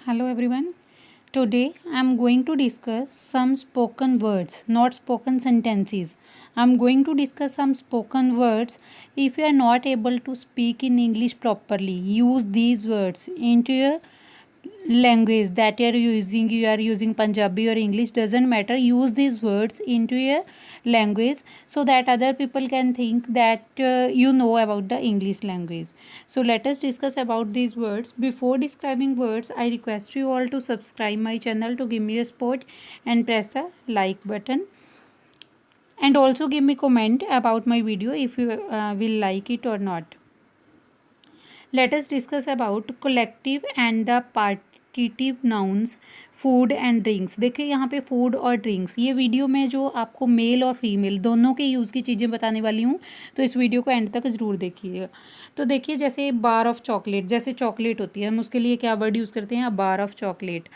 Hello everyone. Today I am going to discuss some spoken words, not spoken sentences. I am going to discuss some spoken words. If you are not able to speak in English properly, use these words into your language that you are using Punjabi or English, doesn't matter. Use these words into your language so that other people can think that you know about the English language. So let us discuss about these words. Before describing words, I request you all to subscribe my channel to give me a support and press the like button, and also give me comment about my video if you will like it or not. Let us discuss about collective and the partitive nouns food and drinks. देखिए यहाँ पे food और drinks, ये video में जो आपको mail और female दोनों के यूज़ की चीज़ें बताने वाली हूँ, तो इस वीडियो को एंड तक ज़रूर देखिएगा. तो देखिए जैसे बार ऑफ चॉकलेट, जैसे चॉकलेट होती है, हम उसके लिए क्या वर्ड यूज़ करते हैं? बार ऑफ चॉकलेट.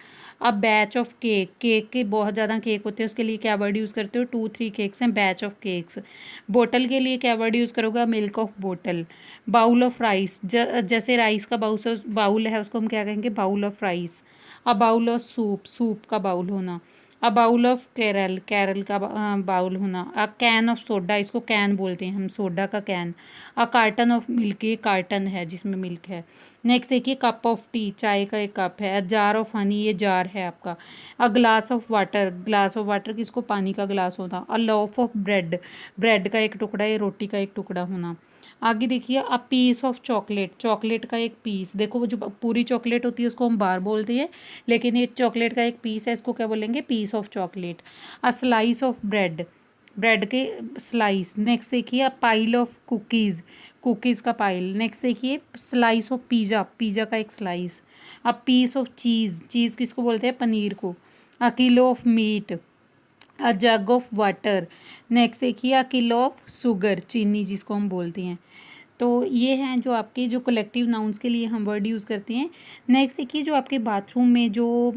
अब बैच ऑफ केक, केक के बहुत ज़्यादा केक होते हैं, उसके लिए क्या वर्ड यूज़ करते हो? 2-3 केक्स हैं, बैच ऑफ केक्स. बोतल के लिए क्या वर्ड यूज़ करोगे? मिल्क ऑफ बोतल. बाउल ऑफ राइस, जैसे राइस का बाउल है, उसको हम क्या कहेंगे? Bowl of rice. A bowl of soup, soup का बाउल होना. A bowl of cereal, cereal का बाउल होना. अ कैन ऑफ सोडा, इसको कैन बोलते हैं हम, सोडा का can. A carton of milk, ये कार्टन है जिसमें मिल्क है. नेक्स्ट देखिए कप ऑफ टी, चाय का एक कप है. अ जार ऑफ हनी, ये जार है आपका. A glass of water, glass of water किसको? पानी का ग्लास होता. अ लॉफ ऑफ ब्रेड, ब्रेड का एक टुकड़ा या रोटी का एक टुकड़ा होना. आगे देखिए a piece of chocolate, chocolate का एक पीस. देखो वो जो पूरी चॉकलेट होती है उसको हम बार बोलते हैं, लेकिन ये चॉकलेट का एक पीस है, इसको क्या बोलेंगे? Piece of chocolate. A slice of bread, bread के स्लाइस. नेक्स्ट देखिए a pile of cookies, cookies का पाइल. नेक्स्ट देखिए स्लाइस ऑफ पिज़्ज़ा, पिज़्ज़ा का एक slice. A piece of cheese, cheese किसको बोलते हैं? पनीर को. A kilo of meat. A jug of water. Next देखिए अ किलो ऑफ शुगर, चीनी जिसको हम बोलते हैं. तो ये हैं जो आपके जो कलेक्टिव नाउन्स के लिए हम वर्ड यूज़ करते हैं. नेक्स्ट देखिए जो आपके बाथरूम में जो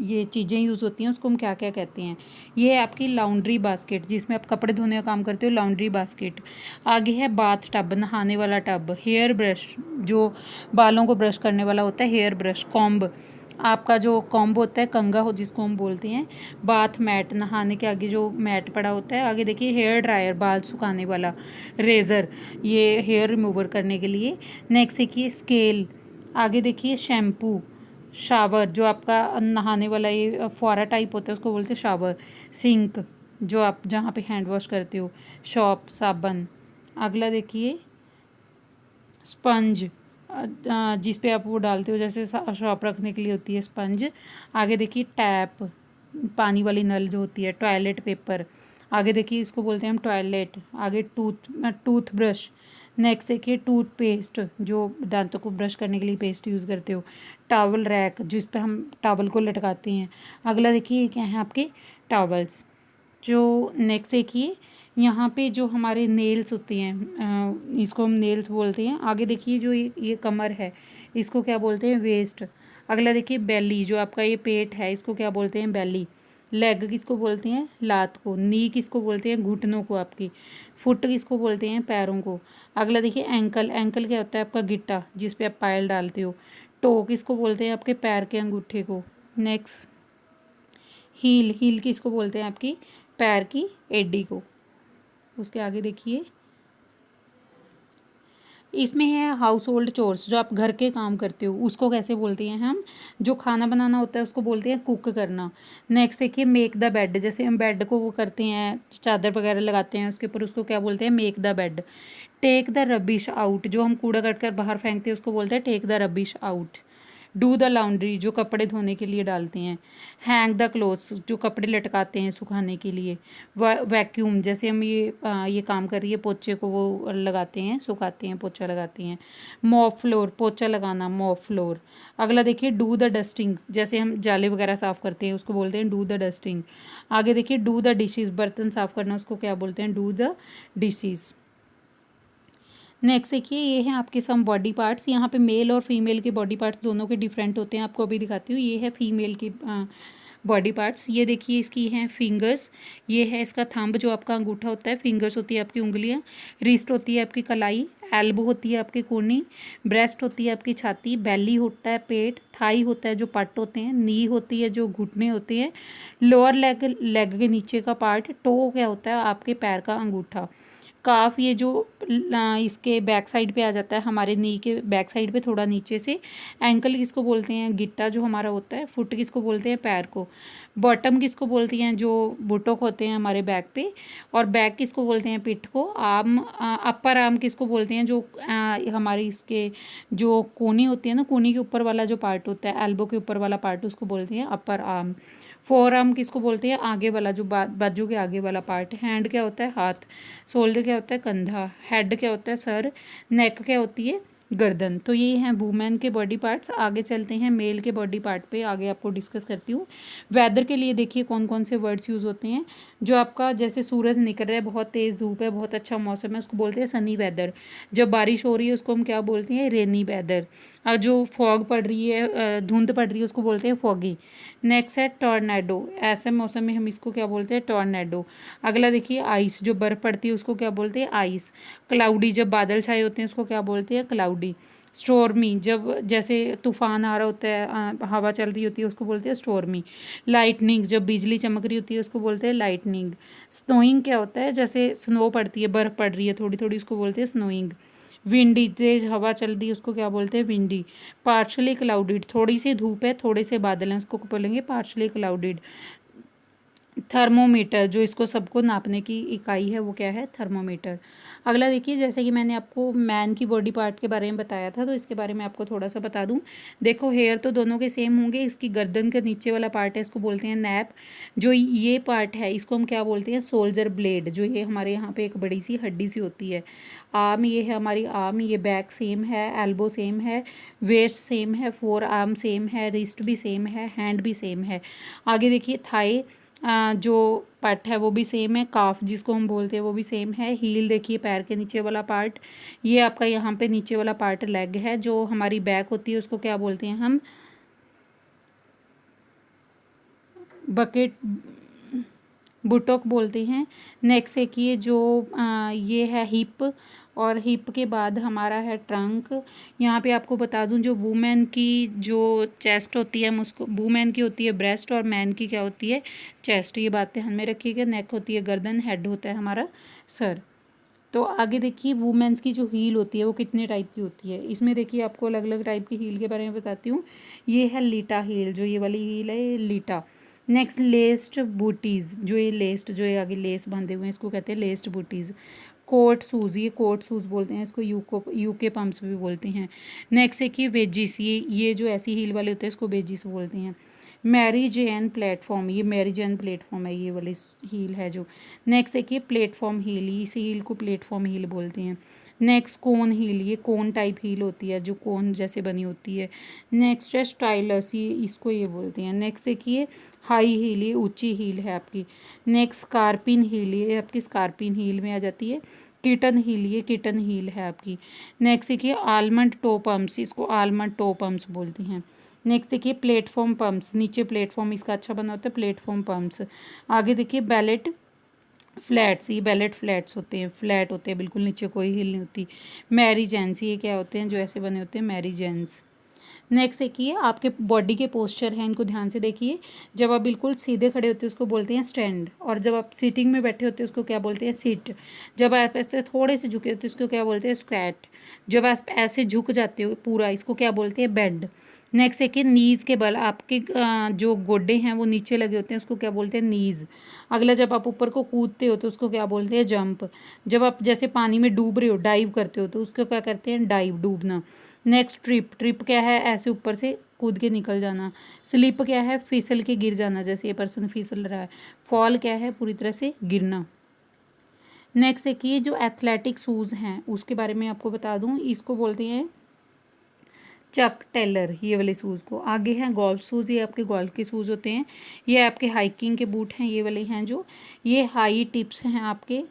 ये चीज़ें यूज़ होती हैं उसको हम क्या क्या कहते हैं? ये है आपकी लॉन्ड्री बास्केट, जिसमें आप कपड़े धोने का काम करते हो, लॉन्ड्री बास्केट. आगे है बाथ टब, नहाने वाला टब. हेयर ब्रश, जो बालों को ब्रश करने वाला होता है, हेयर ब्रश. कॉम्ब, आपका जो कॉम्ब होता है, कंघा हो जिसको हम बोलते हैं. बाथ मैट, नहाने के आगे जो मैट पड़ा होता है. आगे देखिए हेयर ड्रायर, बाल सुखाने वाला. रेज़र, ये हेयर रिमूवर करने के लिए. नेक्स्ट देखिए स्केल. आगे देखिए शैम्पू. शावर, जो आपका नहाने वाला ये फुहारा टाइप होता है उसको बोलते हैं शावर. सिंक, जो आप जहाँ पे हैंड वॉश करते हो. शॉप, साबन. अगला देखिए स्पंज, जिस पे आप वो डालते हो, जैसे शॉप रखने के लिए होती है स्पंज. आगे देखिए टैप, पानी वाली नल जो होती है. Toilet paper. आगे देखिए इसको बोलते हैं हम टॉयलेट. आगे टूथ ब्रश. नेक्स्ट देखिए टूथपेस्ट, जो दांतों को ब्रश करने के लिए पेस्ट यूज़ करते हो. टॉवल रैक, जिस पे हम टॉवल को लटकाते हैं. अगला देखिए क्या है आपके? टॉवल्स. जो नेक्स्ट देखिए यहाँ पे जो हमारे नेल्स होते हैं, इसको हम नेल्स बोलते हैं. आगे देखिए जो ये कमर है, इसको क्या बोलते हैं? वेस्ट. अगला देखिए बेली, जो आपका ये पेट है, इसको क्या बोलते हैं? बेली. लेग किसको बोलते हैं? लात को. नी किसको बोलते हैं? घुटनों को आपकी. फुट किसको बोलते हैं? पैरों को. अगला देखिए एंकल, एंकल क्या होता है? आपका गिट्टा, जिस पे आप पायल डालते हो. टो किसको बोलते हैं? आपके पैर के अंगूठे को. नेक्स्ट हील, हील किसको बोलते हैं? आपकी पैर की एडी को. उसके आगे देखिए इसमें है हाउस होल्ड चोर्स, जो आप घर के काम करते हो उसको कैसे बोलते हैं हम? जो खाना बनाना होता है उसको बोलते हैं कुक करना. नेक्स्ट देखिए मेक द बेड, जैसे हम बेड को वो करते हैं, चादर वगैरह लगाते हैं उसके ऊपर, उसको क्या बोलते हैं? Make the bed. Take the rubbish out, जो हम कूड़ा कट कर बाहर फेंकते हैं उसको बोलते हैं take the rubbish out. Do the laundry, जो कपड़े धोने के लिए डालते हैं. हैंग द क्लोथ्स, जो कपड़े लटकाते हैं सुखाने के लिए. वैक्यूम, जैसे हम ये काम कर रही है, पोचे को वो लगाते हैं, सुखाते हैं, पोछा लगाते हैं. मॉप फ्लोर, पोछा लगाना, मॉप फ्लोर. अगला देखिए डू द डस्टिंग, जैसे हम जाले वगैरह साफ़ करते हैं उसको बोलते हैं डू द डस्टिंग. आगे देखिए डू द डिशेज़, बर्तन साफ़ करना, उसको क्या बोलते हैं? Do the dishes. नेक्स्ट देखिए ये हैं आपके सम बॉडी पार्ट्स. यहाँ पे मेल और फीमेल के बॉडी पार्ट्स दोनों के डिफरेंट होते हैं, आपको अभी दिखाती हूँ. ये है फीमेल की बॉडी पार्ट्स। ये देखिए इसकी हैं फिंगर्स, ये है इसका थंब जो आपका अंगूठा होता है, फिंगर्स होती है आपकी उंगलियां, रिस्ट होती है आपकी कलाई, एल्बो होती है आपकी कोहनी, ब्रेस्ट होती है आपकी छाती, बेली होता है पेट, थाई होता है जो पट होते हैं, नी होती है जो घुटने होते हैं, लोअर लेग लेग के नीचे का पार्ट, टो क्या होता है आपके पैर का अंगूठा, काफ ये जो इसके बैक साइड पे आ जाता है, हमारे नी के बैक साइड पे थोड़ा नीचे से, एंकल किसको बोलते हैं, गिट्टा जो हमारा होता है, फुट किसको बोलते हैं, पैर को, बॉटम किसको बोलती हैं, जो बुटोक होते हैं हमारे बैक पे, और बैक किसको बोलते हैं, पिठ को, आर्म अपर आर्म किसको बोलते हैं, जो हमारी इसके जो कोनी होती है ना, कोनी के ऊपर वाला जो पार्ट होता है, एल्बो के ऊपर वाला पार्ट, उसको बोलते हैं अपर आर्म। फोर आर्म किसको बोलते हैं, आगे वाला जो बाजू के आगे वाला पार्ट। हैंड क्या होता है, हाथ। शोल्डर क्या होता है, कंधा। हेड क्या होता है, सर। नेक क्या होती है, गर्दन। तो ये हैं वुमेन के बॉडी पार्ट्स। आगे चलते हैं मेल के बॉडी पार्ट पे, आगे आपको डिस्कस करती हूँ। वेदर के लिए देखिए कौन कौन से वर्ड्स यूज़ होते हैं। जो आपका जैसे सूरज निकल रहा है, बहुत तेज़ धूप है, बहुत अच्छा मौसम है, उसको बोलते हैं सनी वेदर। जब बारिश हो रही है उसको हम क्या बोलते हैं, रेनी वेदर। और जो फॉग पड़ रही है, धुंध पड़ रही है, उसको बोलते हैं फॉगी। नेक्स्ट है टॉर्नेडो, ऐसे मौसम में हम इसको क्या बोलते हैं, टॉर्नेडो। अगला देखिए आइस, जो बर्फ़ पड़ती है उसको क्या बोलते हैं, आइस। क्लाउडी, जब बादल छाए होते हैं उसको क्या बोलते हैं, क्लाउडी। स्टॉर्मी, जब जैसे तूफान आ रहा होता है, हवा चल रही होती है, उसको बोलते हैं स्टॉर्मी। लाइटनिंग, जब बिजली चमक रही होती है उसको बोलते हैं लाइटनिंग। स्नोइंग क्या होता है, जैसे स्नो पड़ती है, बर्फ़ पड़ रही है थोड़ी थोड़ी, उसको बोलते हैं स्नोइंग। विंडी, तेज हवा चल रही है उसको क्या बोलते हैं, विंडी। पार्शली क्लाउडेड, थोड़ी सी धूप है, थोड़े से बादल हैं, उसको बोलेंगे पार्शली क्लाउडेड। थर्मोमीटर, जो इसको सबको नापने की इकाई है, वो क्या है, थर्मोमीटर। अगला देखिए, जैसे कि मैंने आपको मैन की बॉडी पार्ट के बारे में बताया था, तो इसके बारे में आपको थोड़ा सा बता दूं। देखो हेयर तो दोनों के सेम होंगे। इसकी गर्दन के नीचे वाला पार्ट है, इसको बोलते हैं नैप। जो ये पार्ट है इसको हम क्या बोलते हैं, सोल्जर ब्लेड। जो ये हमारे यहाँ पे एक बड़ी सी हड्डी सी होती है। आर्म, ये है हमारी आर्म, ये बैक सेम है, एल्बो सेम है, वेस्ट सेम है, फोर आर्म सेम है, रिस्ट भी सेम है, हैंड भी सेम है। आगे देखिए थाई, जो पार्ट है वो भी सेम है। काफ जिसको हम बोलते हैं वो भी सेम है। हील देखिए पैर के नीचे वाला पार्ट, ये आपका यहाँ पे नीचे वाला पार्ट लेग है। जो हमारी बैक होती है उसको क्या बोलते हैं हम, बकेट, बुटोक बोलते हैं। नेक्स्ट देखिए जो ये है हिप, और हिप के बाद हमारा है ट्रंक। यहाँ पे आपको बता दूँ, जो वुमेन की जो चेस्ट होती है, हम उसको, वुमेन की होती है ब्रेस्ट और मैन की क्या होती है, चेस्ट। ये बातें ध्यान में रखिएगा। नेक होती है गर्दन, हेड होता है हमारा सर। तो आगे देखिए वुमेन्स की जो हील होती है वो कितने टाइप की होती है। इसमें देखिए आपको अलग अलग टाइप की हील के बारे में बताती हूँ। ये है लीटा हील, जो ये वाली हील है ये लीटा। नेक्स्ट लेस्ड बूटीज़, जो ये लेस्ड, जो ये आगे लेस बांधे हुए हैं इसको कहते हैं लेस्ड बूटीज़। कोट शूज़, ये कोट शूज़ बोलते हैं इसको, यूके पम्प्स भी बोलते हैं। नेक्स्ट देखिए वेजिस, ये जो ऐसी हील वाले होते हैं इसको वेजिस बोलते हैं। मैरी जैन प्लेटफॉर्म, ये मैरी जैन प्लेटफॉर्म है, ये वाली हील है जो। नेक्स्ट देखिए प्लेटफॉर्म हील, इस हील को प्लेटफॉर्म हील बोलते हैं। नेक्स्ट कोन हील, ये कोन टाइप हील होती है, जो कोन जैसे बनी होती है। नेक्स्ट है स्टाइलस, ये इसको ये बोलते हैं। नेक्स्ट देखिए हाई हील, ये ऊंची हील है आपकी। नेक्स्ट स्कारपिन हील, ये आपकी स्कारपिन हील में आ जाती है। किटन हील, ये किटन हील है आपकी। नेक्स्ट देखिए आलमंड टो पम्प्स, इसको आलमंड टो पम्प्स बोलते हैं। नेक्स्ट देखिए प्लेटफॉर्म पम्प्स, नीचे प्लेटफॉर्म इसका अच्छा बना होता है, प्लेटफॉर्म पम्प्स। आगे देखिए बैलेट फ्लैट्स, ये बैलेट फ्लैट्स होते हैं, फ्लैट होते हैं बिल्कुल, नीचे कोई हिल नहीं होती। मैरी जेंस, ये क्या होते हैं, जो ऐसे बने होते हैं, मैरी जेंस। नेक्स्ट देखिए आपके बॉडी के पोस्चर हैं, इनको ध्यान से देखिए। जब आप बिल्कुल सीधे खड़े होते हैं उसको बोलते हैं स्टैंड, और जब आप सीटिंग में बैठे होते हैं उसको क्या बोलते हैं, सिट। जब आप ऐसे थोड़े से झुके होते हैं उसको क्या बोलते हैं, स्क्वैट। जब आप ऐसे झुक जाते हो पूरा, इसको क्या बोलते हैं, बेड। नेक्स्ट देखिए नीज़ के बल, आपके जो गोड्डे हैं वो नीचे लगे होते हैं उसको क्या बोलते हैं, नीज़। अगला जब आप ऊपर को कूदते हो तो उसको क्या बोलते हैं, जंप। जब आप जैसे पानी में डूब रहे हो, डाइव करते हो, तो उसको क्या करते हैं, डाइव, डूबना। नेक्स्ट ट्रिप, ट्रिप क्या है, ऐसे ऊपर से कूद के निकल जाना। स्लिप क्या है, फिसल के गिर जाना, जैसे ये पर्सन फिसल रहा है। फॉल क्या है, पूरी तरह से गिरना। नेक्स्ट देखिए जो एथलेटिक शूज़ हैं उसके बारे में आपको बता दूं, इसको बोलते हैं चक टेलर, ये वाले शूज़ को। आगे हैं गोल्फ शूज़, ये आपके गोल्फ के शूज़ होते हैं। ये आपके हाइकिंग के बूट हैं, ये वाले हैं जो। ये हाई टिप्स हैं आपके,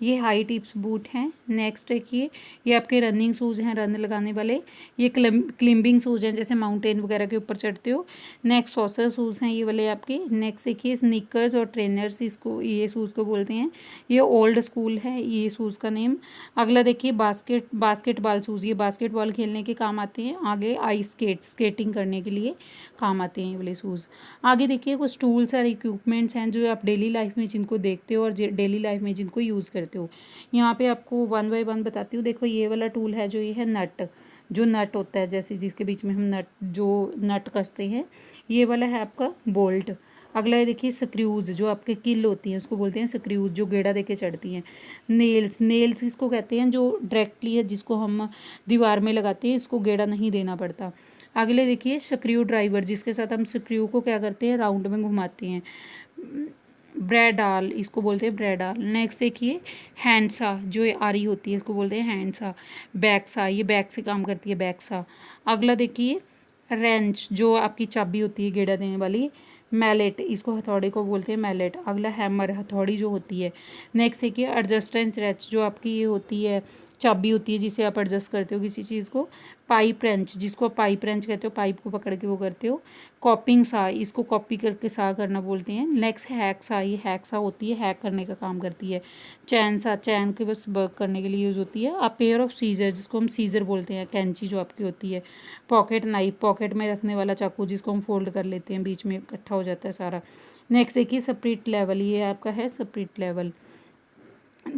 ये हाई टिप्स बूट हैं। नेक्स्ट देखिए, ये आपके रनिंग शूज़ हैं, रन लगाने वाले। ये क्लिम्बिंग शूज़ हैं, जैसे माउंटेन वगैरह के ऊपर चढ़ते हो। नेक्स्ट सॉसर शूज़ हैं ये वाले आपके। नेक्स्ट देखिए स्नीकर्स और ट्रेनर्स, इसको ये शूज़ को बोलते हैं। ये ओल्ड स्कूल है ये शूज़ का नेम। अगला देखिए बास्केटबॉल शूज़, ये बास्केटबॉल खेलने के काम आते हैं। आगे आइस स्केटिंग करने के लिए काम आते हैं ये वाले शूज़। आगे देखिए कुछ टूल्स और इक्विपमेंट्स हैं जो आप डेली लाइफ में जिनको देखते हो और डेली लाइफ में जिनको यूज़ करते हो। यहाँ पे आपको वन बाय वन बताती हूँ। देखो ये वाला टूल है जो ये है नट, जो नट होता है जैसे जिसके बीच में हम नट कसते हैं, ये वाला है आपका बोल्ट। अगला है देखिए स्क्रूज, जो आपके किल होती हैं उसको बोलते हैं स्क्रूज, जो गेड़ा देके चढ़ती हैं। नेल्स इसको कहते हैं जो डायरेक्टली है, जिसको हम दीवार में लगाते हैं, इसको गेड़ा नहीं देना पड़ता। अगले देखिए स्क्रू ड्राइवर, जिसके साथ हम स्क्रू को क्या करते हैं, राउंड में घुमाते हैं। ब्रेडाल, इसको बोलते हैं ब्रेडाल। नेक्स्ट देखिए हैंडसा, जो ये आरी होती है इसको बोलते हैं हैंडसा। बैकसा, ये बैक से काम करती है बैकसा। अगला देखिए रेंच, जो आपकी चाबी होती है गेड़ा देने वाली। मैलेट, इसको हथौड़े को बोलते हैं मैलेट। अगला हैमर, हथौड़ी जो होती है। नेक्स्ट देखिए एडजस्टेंस रेंच, जो आपकी ये होती है चाबी होती है जिसे आप एडजस्ट करते हो किसी चीज़ को। पाइप रेंच, जिसको आप पाइप रेंच कहते हो, पाइप को पकड़ के वो करते हो। कॉपिंग सा, इसको कॉपी करके सा करना बोलते हैं। नेक्स्ट हैक सा, ये हैक सा होती है, हैक करने का काम करती है। चैन सा, चैन के बस वर्क करने के लिए यूज़ होती है। अ पेयर ऑफ सीजर, जिसको हम सीजर बोलते हैं, कैंची जो आपकी होती है। पॉकेट नाइफ, पॉकेट में रखने वाला चाकू जिसको हम फोल्ड कर लेते हैं, बीच में इकट्ठा हो जाता है सारा। नेक्स्ट देखिए स्प्रिट लेवल, ये आपका है स्प्रिट लेवल।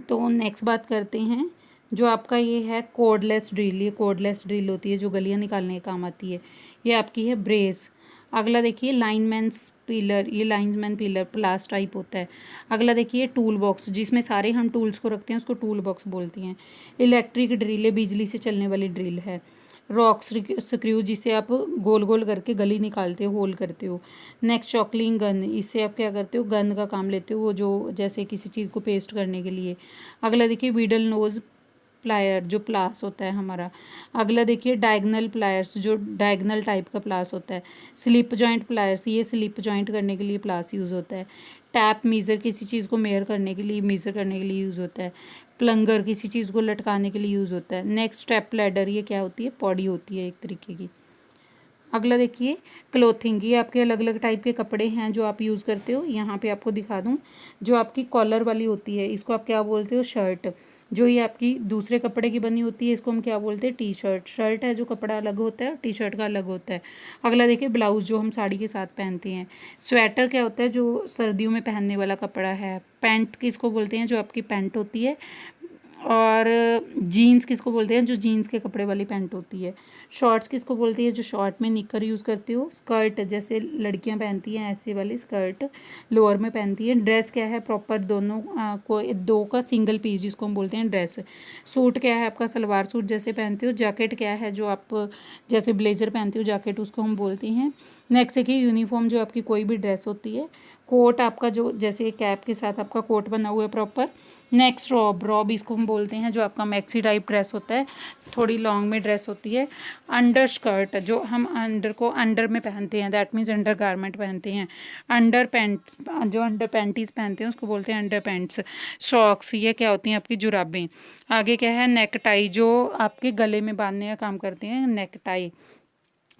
तो नेक्स्ट बात करते हैं जो आपका ये है कोडलेस ड्रिल, ये कोडलेस ड्रिल होती है जो गलियाँ निकालने के काम आती है। ये आपकी है ब्रेस। अगला देखिए लाइनमैन्स पिलर, ये लाइनमैन पिलर प्लास टाइप होता है। अगला देखिए टूल बॉक्स, जिसमें सारे हम टूल्स को रखते हैं, उसको टूल बॉक्स बोलती हैं। इलेक्ट्रिक ड्रिल, ये बिजली से चलने वाली ड्रिल है। रॉक स्क्रू, जिसे आप गोल गोल करके गली निकालते हो, होल करते हो। नेक्स्ट चॉकलिंग गन, इससे आप क्या करते हो, गन का काम लेते हो, वो जो जैसे किसी चीज़ को पेस्ट करने के लिए। अगला देखिए विडल नोज प्लायर, जो प्लास होता है हमारा। अगला देखिए डायगनल प्लायर्स, जो डायगनल टाइप का प्लास होता है। स्लिप जॉइंट प्लायर्स, ये स्लिप जॉइंट करने के लिए प्लास यूज़ होता है। टैप मीज़र, किसी चीज़ को मेयर करने के लिए, मीज़र करने के लिए यूज़ होता है। प्लंगर, किसी चीज़ को लटकाने के लिए यूज़ होता है। नेक्स्ट स्टेप लैडर, ये क्या होती है, पॉडी होती है एक तरीके की। अगला देखिए क्लोथिंग, ये आपके अलग अलग टाइप के कपड़े हैं जो आप यूज़ करते हो। यहाँ पे आपको दिखा दूँ, जो आपकी कॉलर वाली होती है इसको आप क्या बोलते हो, शर्ट। जो ये आपकी दूसरे कपड़े की बनी होती है इसको हम क्या बोलते हैं, टी शर्ट। शर्ट है जो कपड़ा अलग होता है, टी शर्ट का अलग होता है। अगला देखिए ब्लाउज, जो हम साड़ी के साथ पहनते हैं। स्वेटर क्या होता है, जो सर्दियों में पहनने वाला कपड़ा है। पैंट किसको बोलते हैं, जो आपकी पैंट होती है। और जीन्स किसको बोलते हैं, जो जीन्स के कपड़े वाली पैंट होती है। शॉर्ट्स किसको बोलती है, जो शॉर्ट में निकर यूज़ करती हो। स्कर्ट, जैसे लड़कियां पहनती हैं ऐसे वाली स्कर्ट, लोअर में पहनती है। ड्रेस क्या है, प्रॉपर दोनों को दो का सिंगल पीस, जिसको हम बोलते हैं ड्रेस। सूट क्या है आपका, सलवार सूट जैसे पहनते हो। जैकेट क्या है, जो आप जैसे ब्लेजर पहनते हो जैकेट, उसको हम बोलते हैं। नेक्स्ट देखिए यूनिफॉर्म, जो आपकी कोई भी ड्रेस होती है। कोट आपका, जो जैसे कैप के साथ आपका कोट बना हुआ है प्रॉपर। नेक्स्ट रॉब इसको हम बोलते हैं, जो आपका मैक्सी टाइप ड्रेस होता है, थोड़ी लॉन्ग में ड्रेस होती है। अंडर स्कर्ट, जो हम अंडर को अंडर में पहनते हैं, दैट मीन्स अंडर गारमेंट पहनते हैं। अंडर पैंट, जो अंडर पैंटीज पहनते हैं उसको बोलते हैं अंडर पैंट्स। सॉक्स, ये क्या होती हैं आपकी जुराबें। आगे क्या है नेक टाई, जो आपके गले में बांधने का काम करते हैं, नेक टाई।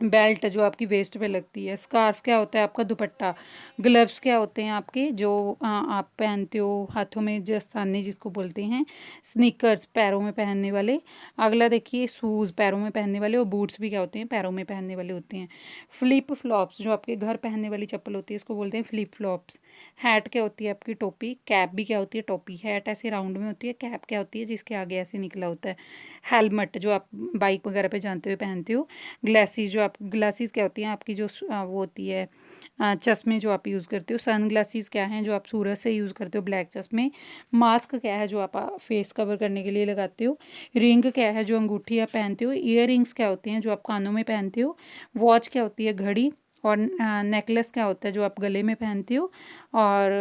बेल्ट, जो आपकी वेस्ट पे लगती है। स्कार्फ क्या होता है आपका दुपट्टा। ग्लव्स क्या होते हैं आपके, जो आप पहनते हो हाथों में, दस्ताने जिसको बोलते हैं। स्नीकर्स, पैरों में पहनने वाले। अगला देखिए शूज़, पैरों में पहनने वाले। और बूट्स भी क्या होते हैं, पैरों में पहनने वाले होते हैं। फ्लिप फ्लॉप्स, जो आपके घर पहनने वाली चप्पल होती है इसको बोलते हैं फ्लिप फ्लॉप्स। हैट क्या होती है आपकी, टोपी। कैप भी क्या होती है, टोपी। हैट ऐसे राउंड में होती है, कैप क्या होती है, जिसके आगे ऐसे निकला होता है। हेलमेट, जो आप बाइक वगैरह पे जानते हुए पहनते हो। ग्लासेस, जो आप ग्लासेस क्या होती हैं आपकी, जो वो होती है चश्मे जो आप यूज़ करते हो। सन ग्लासेस क्या हैं, जो आप सूरज से यूज़ करते हो, ब्लैक चश्मे। मास्क क्या है, जो आप फेस कवर करने के लिए लगाते हो। रिंग क्या है, जो अंगूठी आप पहनते हो। ईयर रिंग्स क्या होती हैं, जो आप कानों में पहनते हो। वॉच क्या होती है, घड़ी। और नेकलेस क्या होता है, जो आप गले में पहनते हो। और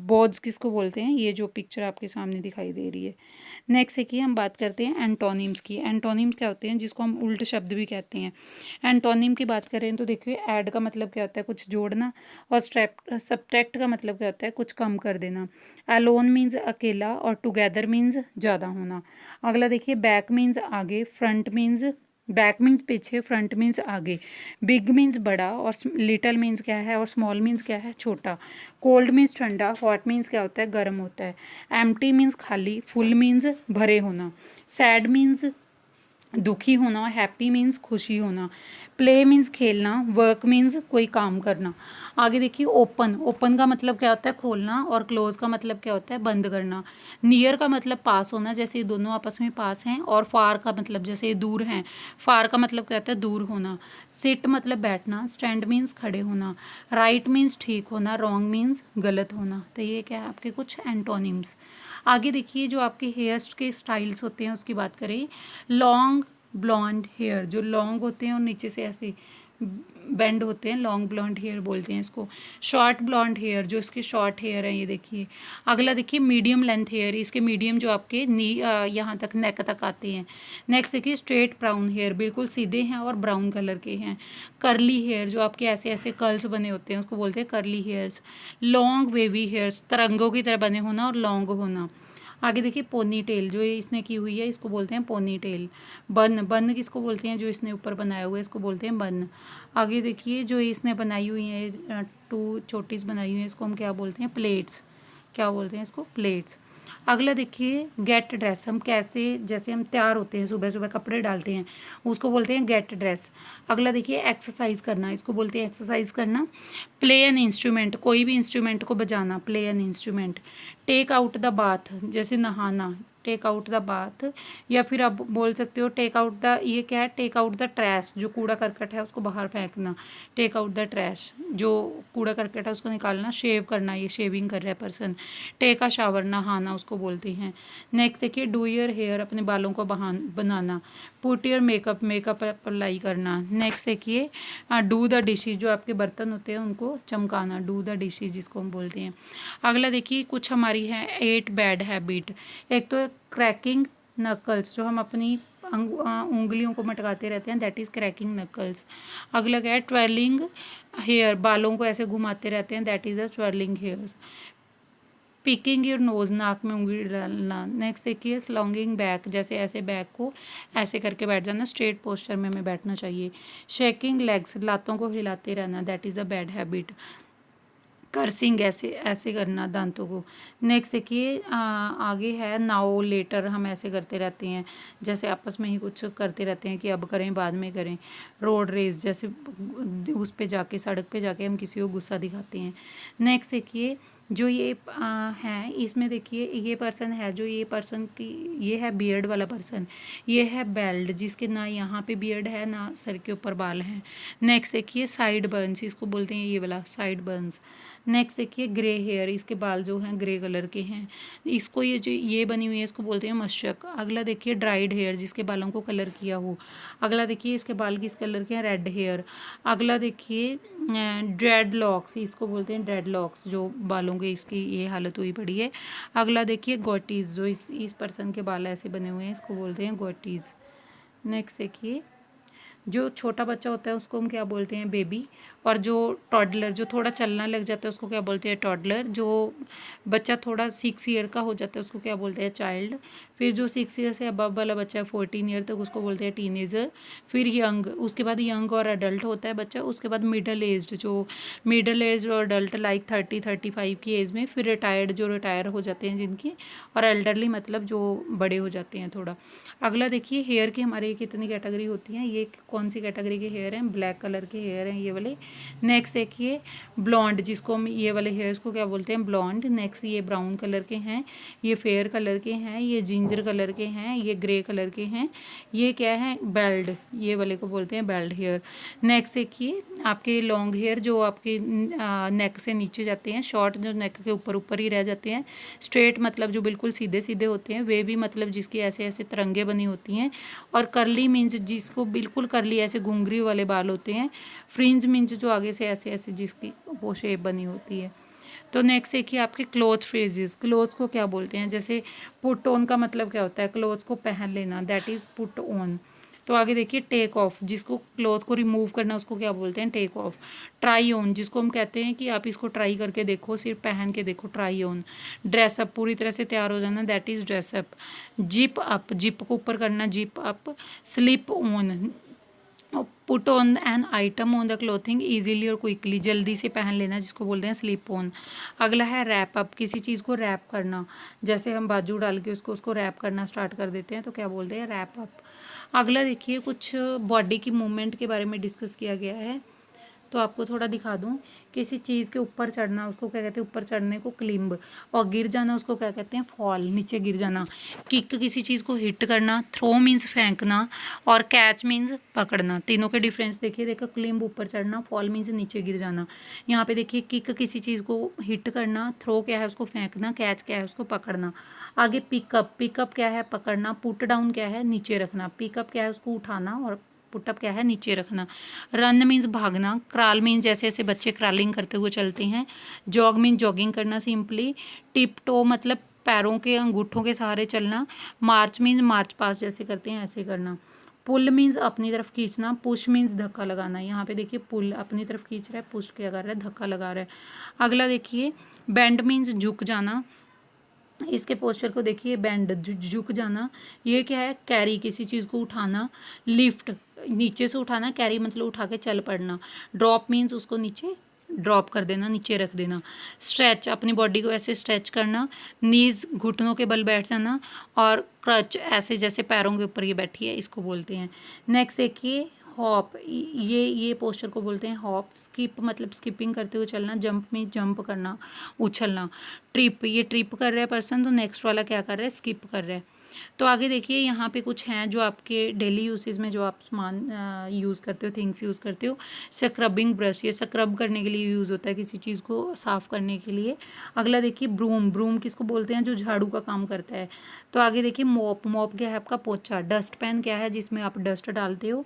बोझ किसको बोलते हैं, ये जो पिक्चर आपके सामने दिखाई दे रही है। नेक्स्ट देखिए हम बात करते हैं एंटोनिम्स की। एंटोनिम्स क्या होते हैं, जिसको हम उल्ट शब्द भी कहते हैं। एंटोनिम की बात करें तो देखिए ऐड का मतलब क्या होता है, कुछ जोड़ना, और सब्ट्रैक्ट का मतलब क्या होता है, कुछ कम कर देना। अलोन मीन्स अकेला, और टुगेदर मीन्स ज़्यादा होना। अगला देखिए बैक मीन्स आगे, फ्रंट मीन्स बैक मीन्स पीछे, फ्रंट मीन्स आगे। बिग मीन्स बड़ा, और लिटल मीन्स क्या है, और स्मॉल मीन्स क्या है, छोटा। कोल्ड मीन्स ठंडा, हॉट मीन्स क्या होता है, गर्म होता है। एम्प्टी मीन्स खाली, फुल मीन्स भरे होना। सैड मीन्स दुखी होना, हैप्पी मीन्स खुशी होना। प्ले मीन्स खेलना, वर्क मीन्स कोई काम करना। आगे देखिए ओपन, ओपन का मतलब क्या होता है, खोलना, और क्लोज का मतलब क्या होता है, बंद करना। नियर का मतलब पास होना, जैसे ये दोनों आपस में पास हैं, और फार का मतलब जैसे ये दूर हैं, फार का मतलब क्या होता है, दूर होना। सिट मतलब बैठना, स्टैंड मीन्स खड़े होना। राइट मीन्स ठीक होना, रॉन्ग मीन्स गलत होना। तो ये क्या है आपके कुछ एंटोनिम्स। आगे देखिए जो आपके हेयर्स के स्टाइल्स होते हैं उसकी बात करें। लॉन्ग ब्लॉन्ड हेयर, जो लॉन्ग होते हैं और नीचे से ऐसे बेंड होते हैं, लॉन्ग ब्लॉन्ड हेयर बोलते हैं इसको। शॉर्ट ब्लॉन्ड हेयर, जो इसके शॉर्ट हेयर हैं, ये देखिए। अगला देखिए मीडियम लेंथ हेयर, इसके मीडियम जो आपके नी यहाँ तक नेक तक आते हैं। नेक्स्ट देखिए स्ट्रेट ब्राउन हेयर, बिल्कुल सीधे हैं और ब्राउन कलर के हैं। करली हेयर, जो आपके ऐसे ऐसे कर्ल्स बने होते हैं उसको बोलते हैं करली हेयर्स। लॉन्ग वेवी हेयर्स, तरंगों की तरह बने होना और लॉन्ग होना। आगे देखिए पोनी टेल, जो ये इसने की हुई है इसको बोलते हैं पोनी टेल। बन, बन किसको बोलते हैं, जो इसने ऊपर बनाया हुआ है इसको बोलते हैं बन। आगे देखिए जो इसने बनाई हुई है टू चोटीज बनाई हुई है इसको हम क्या बोलते हैं, प्लेट्स। क्या बोलते हैं इसको, प्लेट्स। अगला देखिए गेट ड्रेस, हम कैसे, जैसे हम तैयार होते हैं सुबह सुबह कपड़े डालते हैं उसको बोलते हैं गेट ड्रेस। अगला देखिए एक्सरसाइज करना, इसको बोलते हैं एक्सरसाइज करना। प्ले एन इंस्ट्रूमेंट, कोई भी इंस्ट्रूमेंट को बजाना, play an instrument. Take out the bath, जैसे नहाना, टेक आउट द बाथ। या फिर आप बोल सकते हो टेक आउट द, ये क्या है, टेक आउट द ट्रैश, जो कूड़ा करकट है उसको बाहर फेंकना। टेक आउट द ट्रैश, जो कूड़ा करकट है उसको निकालना। शेव करना, ये शेविंग कर रहा है पर्सन। टेक अ शावर, नहाना उसको बोलते हैं। नेक्स्ट देखिए डू योर हेयर, अपने बालों को बनाना। Put your makeup, makeup apply करना। नेक्स्ट देखिए डू द डिशेज, जो आपके बर्तन होते हैं उनको चमकाना, डू द डिशेज जिसको हम बोलते हैं। अगला देखिए कुछ हमारी है 8 बैड हैबिट। एक तो क्रैकिंग नकल्स, जो हम अपनी उंगलियों को मटकाते रहते हैं, दैट इज़ क्रैकिंग नकल्स। अगला क्या है ट्वेलिंग हेयर, बालों को ऐसे घुमाते रहते हैं, that is a ट्वेलिंग hairs. Picking your nose, नाक में उंगली डालना। नेक्स्ट देखिए स्लॉन्गिंग बैक, जैसे ऐसे बैक को ऐसे करके बैठ जाना, स्ट्रेट पोस्चर में हमें बैठना चाहिए। शेकिंग लेग्स, लातों को हिलाते रहना, that is a bad habit. Cursing, ऐसे ऐसे करना दांतों को। नेक्स्ट देखिए आगे है नाउ लेटर, हम ऐसे करते रहते हैं, जैसे आपस में ही कुछ करते रहते हैं कि अब करें बाद में करें। रोड रेज, जैसे उस पे जाके, सड़क पे जाके हम किसी को गुस्सा दिखाते हैं। नेक्स्ट देखिए जो ये है इसमें देखिए ये पर्सन है, जो ये पर्सन की, ये है बियर्ड वाला पर्सन। ये है बेल्ड, जिसके ना यहाँ पे बियर्ड है ना सर के ऊपर बाल हैं। नेक्स्ट देखिए साइड बर्न्स, इसको बोलते हैं ये वाला साइड बर्न्स। नेक्स्ट देखिए ग्रे हेयर, इसके बाल जो हैं ग्रे कलर के हैं, इसको ये जो ये बनी हुई है इसको बोलते हैं मशक। अगला देखिए ड्राइड हेयर, जिसके बालों को कलर किया हो। अगला देखिए इसके बाल किस कलर के हैं, रेड हेयर। अगला देखिए ड्रेड लॉक्स, इसको बोलते हैं ड्रेड लॉक्स, जो बालों के इसकी ये हालत हुई पड़ी है। अगला देखिए गोटीज़, जो इस पर्सन के बाल ऐसे बने हुए हैं इसको बोलते हैं गोटीज़। नेक्स्ट देखिए जो छोटा बच्चा होता है उसको हम क्या बोलते हैं, बेबी। और जो टॉडलर, जो थोड़ा चलना लग जाता है उसको क्या बोलते हैं, टॉडलर। जो बच्चा थोड़ा 6 ईयर का हो जाता है उसको क्या बोलते हैं, चाइल्ड। फिर जो 6 ईयर से अबव वाला बच्चा है 14 ईयर तक, उसको बोलते हैं टीनेजर। फिर यंग, उसके बाद यंग और अडल्ट होता है बच्चा। उसके बाद मिडल एज्ड, जो मिडल एज और अडल्ट लाइक 30-35 की एज में। फिर रिटायर्ड, जो रिटायर हो जाते हैं जिनकी। और एल्डरली मतलब जो बड़े हो जाते हैं थोड़ा। अगला देखिए हेयर की हमारे कितनी कैटेगरी होती हैं, ये कौन सी कैटेगरी के हेयर हैं, ब्लैक कलर के हेयर हैं ये वाले। नेक्स्ट देखिए ब्लॉन्ड, जिसको हम ये वाले हेयर्स को क्या बोलते हैं, ब्लॉन्ड। नेक्स्ट ये ब्राउन कलर के हैं, ये फेयर कलर के हैं, ये जिंजर कलर के हैं, ये ग्रे कलर के हैं। ये क्या है, बेल्ड, ये वाले को बोलते हैं बेल्ड हेयर। नेक्स्ट देखिए आपके लॉन्ग हेयर, जो आपके नेक से नीचे जाते हैं। शॉर्ट, जो नेक के ऊपर ऊपर ही रह जाते हैं। स्ट्रेट मतलब जो बिल्कुल सीधे सीधे होते हैं। वेवी मतलब जिसकी ऐसे ऐसे तरंगे बनी होती हैं। और करली मीन्स जिसको बिल्कुल करली ऐसे घुंघरी वाले बाल होते हैं। फ्रिंज मीन्स जो आगे से ऐसे ऐसे जिसकी वो शेप बनी होती है। तो नेक्स्ट देखिए आपके क्लोथ फ्रेजेस। क्लोथ्स को क्या बोलते हैं, जैसे पुट ऑन का मतलब क्या होता है, क्लोथ्स को पहन लेना, दैट इज़ पुट ऑन। तो आगे देखिए टेक ऑफ, जिसको क्लोथ को रिमूव करना उसको क्या बोलते हैं, टेक ऑफ। ट्राई ऑन, जिसको हम कहते हैं कि आप इसको ट्राई करके देखो, सिर्फ पहन के देखो, ट्राई ऑन। ड्रेस अप, पूरी तरह से तैयार हो जाना, that is dress up. Zip up, zip को ऊपर करना, zip up. Slip on, put on an item on the clothing easily और क्विकली, जल्दी से पहन लेना, जिसको बोलते हैं स्लिप ऑन। अगला है रैप अप, किसी चीज़ को रैप करना, जैसे हम बाजू डाल के उसको रैप करना स्टार्ट कर देते हैं तो क्या बोलते हैं, रैप अप। अगला देखिए कुछ बॉडी की मूवमेंट के बारे में डिस्कस किया गया है, तो आपको थोड़ा दिखा दूं। किसी चीज़ के ऊपर चढ़ना उसको क्या कहते हैं, ऊपर चढ़ने को क्लिम्ब, और गिर जाना उसको क्या कहते हैं, फॉल, नीचे गिर जाना। किक, किसी चीज़ को हिट करना। थ्रो मीन्स फेंकना, और कैच मीन्स पकड़ना। तीनों के डिफरेंस देखिए, देखो क्लिम्ब ऊपर चढ़ना, फॉल मीन्स नीचे गिर जाना। यहाँ पे देखिए किक किसी चीज़ को हिट करना, थ्रो क्या है उसको फेंकना, कैच क्या है उसको पकड़ना। आगे पिकअप, पिकअप क्या है पकड़ना, पुट डाउन क्या है नीचे रखना, पिकअप क्या है उसको उठाना, और पुटअप क्या है नीचे रखना। रन मीन्स भागना, क्राल मीन्स जैसे जैसे बच्चे क्रालिंग करते हुए चलते हैं। जॉग मीन्स जॉगिंग करना सिंपली। टिप टो मतलब पैरों के अंगूठों के सहारे चलना। मार्च मीन्स मार्च पास जैसे करते हैं ऐसे करना। पुल मीन्स अपनी तरफ खींचना। पुश मीन्स धक्का लगाना। यहाँ पे देखिए पुल अपनी तरफ खींच रहा है, पुश क्या कर रहा है, धक्का लगा रहा है। अगला देखिए बेंड मीन्स झुक जाना, इसके पोस्चर को देखिए, बेंड झुक जाना। ये क्या है, कैरी किसी चीज़ को उठाना। लिफ्ट नीचे से उठाना, कैरी मतलब उठा के चल पड़ना। ड्रॉप मीन्स उसको नीचे ड्रॉप कर देना, नीचे रख देना। स्ट्रेच अपनी बॉडी को ऐसे स्ट्रेच करना। नीज घुटनों के बल बैठ जाना, और क्रच ऐसे जैसे पैरों के ऊपर ये बैठी है इसको बोलते हैं। नेक्स्ट देखिए हॉप, ये पोस्चर को बोलते हैं हॉप। स्किप मतलब स्किपिंग करते हुए चलना। जंप में जंप करना, उछलना। ट्रिप, ये ट्रिप कर रहा है पर्सन तो नेक्स्ट वाला क्या कर रहा है, स्किप कर रहा है। तो आगे देखिए यहाँ पे कुछ हैं जो आपके डेली यूसेज में जो आप सामान यूज़ करते हो, थिंग्स यूज़ करते हो। स्क्रबिंग ब्रश, ये स्क्रब करने के लिए यूज़ होता है, किसी चीज़ को साफ़ करने के लिए। अगला देखिए ब्रूम, ब्रूम किसको बोलते हैं, जो झाड़ू का काम करता है। तो आगे देखिए मॉप, मॉप क्या है आपका पोछा। डस्ट पैन क्या है, जिसमें आप डस्ट डालते हो।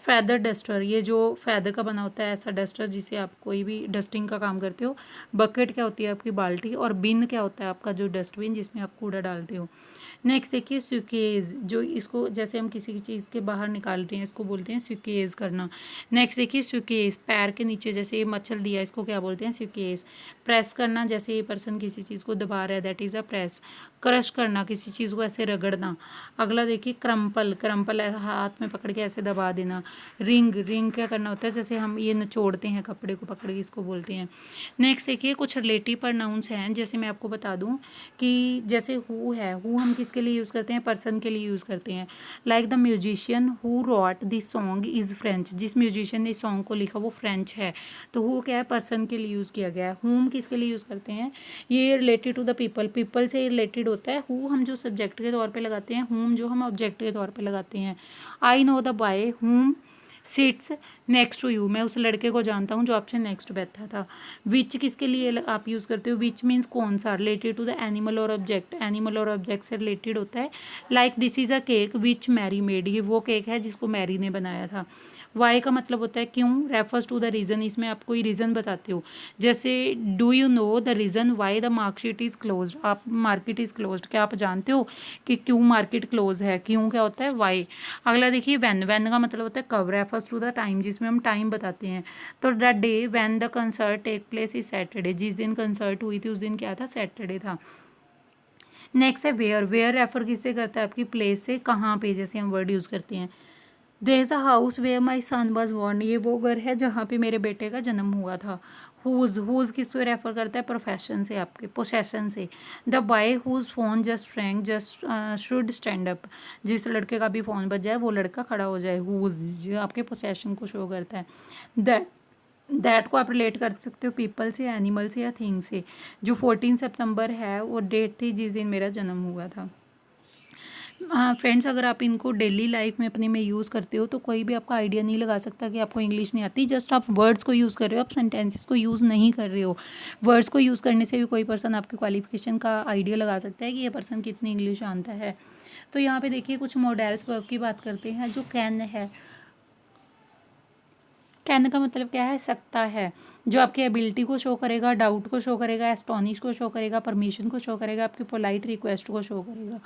फैदर डस्टर, ये जो फैदर का बना होता है ऐसा डस्टर जिसे आप कोई भी डस्टिंग का काम करते हो। बकेट क्या होती है आपकी बाल्टी, और बिन क्या होता है आपका जो डस्टबिन जिसमें आप कूड़ा डालते हो। नेक्स्ट देखिए स्यूकेज, जो इसको जैसे हम किसी चीज़ के बाहर निकाल रहे हैं इसको बोलते हैं स्यूकेज करना। नेक्स्ट देखिए स्यूकेज, पैर के नीचे जैसे ये मच्छर दिया इसको क्या बोलते हैं, स्यूकेज। प्रेस करना, जैसे ये पर्सन किसी चीज़ को दबा रहा है, that is a press. Crush करना, किसी चीज़ को ऐसे रगड़ना। अगला देखिए क्रम्पल, क्रम्पल हाथ में पकड़ के ऐसे दबा देना। रिंग, रिंग क्या करना होता है, जैसे हम ये निचोड़ते हैं कपड़े को पकड़ के, इसको बोलते हैं। नेक्स्ट देखिए कुछ रिलेटिव प्रोनाउंस हैं, जैसे मैं आपको बता दूं कि जैसे हु है, हु हम किसके लिए यूज़ करते हैं, पर्सन के लिए यूज़ करते हैं। Like the musician who rot this song is French, जिस म्यूजिशियन ने इस सॉन्ग को लिखा वो फ्रेंच है। तो हु क्या है, पर्सन के लिए यूज़ किया गया है। हुम किसके लिए यूज़ करते हैं, ये related to the people, people से रिलेटेड होता है। हु हम जो सब्जेक्ट के तौर पे लगाते हैं, हुम जो हम ऑब्जेक्ट के तौर पे लगाते हैं। आई नो द बॉय हुम सिट्स नेक्स्ट टू यू, मैं उस लड़के को जानता हूँ जो आपसे नेक्स्ट बैठा था। विच किसके लिए आप यूज़ करते हो, विच मीन्स कौन सा, रिलेटेड टू द एनिमल और ऑब्जेक्ट, एनिमल और ऑब्जेक्ट से रिलेटेड होता है। Like this is a cake which Mary made, ये वो केक है जिसको मैरी ने बनाया था। वाई का मतलब होता है क्यों, रेफर्स टू द रीज़न, इसमें आप कोई रीज़न बताते हो। जैसे do you know the reason why the market is closed, आप मार्केट इज़ क्लोज्ड, क्या आप जानते हो कि क्यों मार्केट क्लोज है, क्यों क्या होता है, वाई। अगला देखिए वैन, वैन का मतलब होता है कब, रेफर्स टू द टाइम, जिसमें हम टाइम बताते हैं। तो the day when the concert take place is Saturday, जिस दिन कंसर्ट हुई थी उस दिन क्या था, सैटरडे था। नेक्स्ट है वेयर, वेयर रेफर किससे करता है, आपकी प्लेस से, कहाँ पे, जैसे हम वर्ड यूज़ करते हैं। There is a house where my son was born, ये वो घर है जहाँ पे मेरे बेटे का जन्म हुआ था। हुज, हुज किसको रेफर करता है, प्रोफेशन से, आपके पोसेशन से। The boy whose phone just rang just should stand up, जिस लड़के का भी फ़ोन बज जाए वो लड़का खड़ा हो जाए। हुज जो आपके पोसेशन को शो करता है। दैट, दैट को आप रिलेट कर सकते हो पीपल से, एनिमल से, या थिंग से। जो 14 सितंबर है वो डेट थी जिस दिन मेरा जन्म हुआ था। हाँ फ्रेंड्स, अगर आप इनको डेली लाइफ में अपने में यूज़ करते हो तो कोई भी आपका आइडिया नहीं लगा सकता कि आपको इंग्लिश नहीं आती। जस्ट आप वर्ड्स को यूज़ कर रहे हो, आप सेंटेंसेस को यूज़ नहीं कर रहे हो। वर्ड्स को यूज़ करने से भी कोई पर्सन आपके क्वालिफिकेशन का आइडिया लगा सकता है कि ये पर्सन कितनी इंग्लिश जानता है। तो यहाँ पे देखिए कुछ मॉडल्स वर्ब की बात करते हैं, जो कैन है। कैन का मतलब क्या है, सकता है, जो आपकी एबिलिटी को शो करेगा, डाउट को शो करेगा, एस्टोनिश को शो करेगा, परमिशन को शो करेगा, आपकी पोलाइट रिक्वेस्ट को शो करेगा।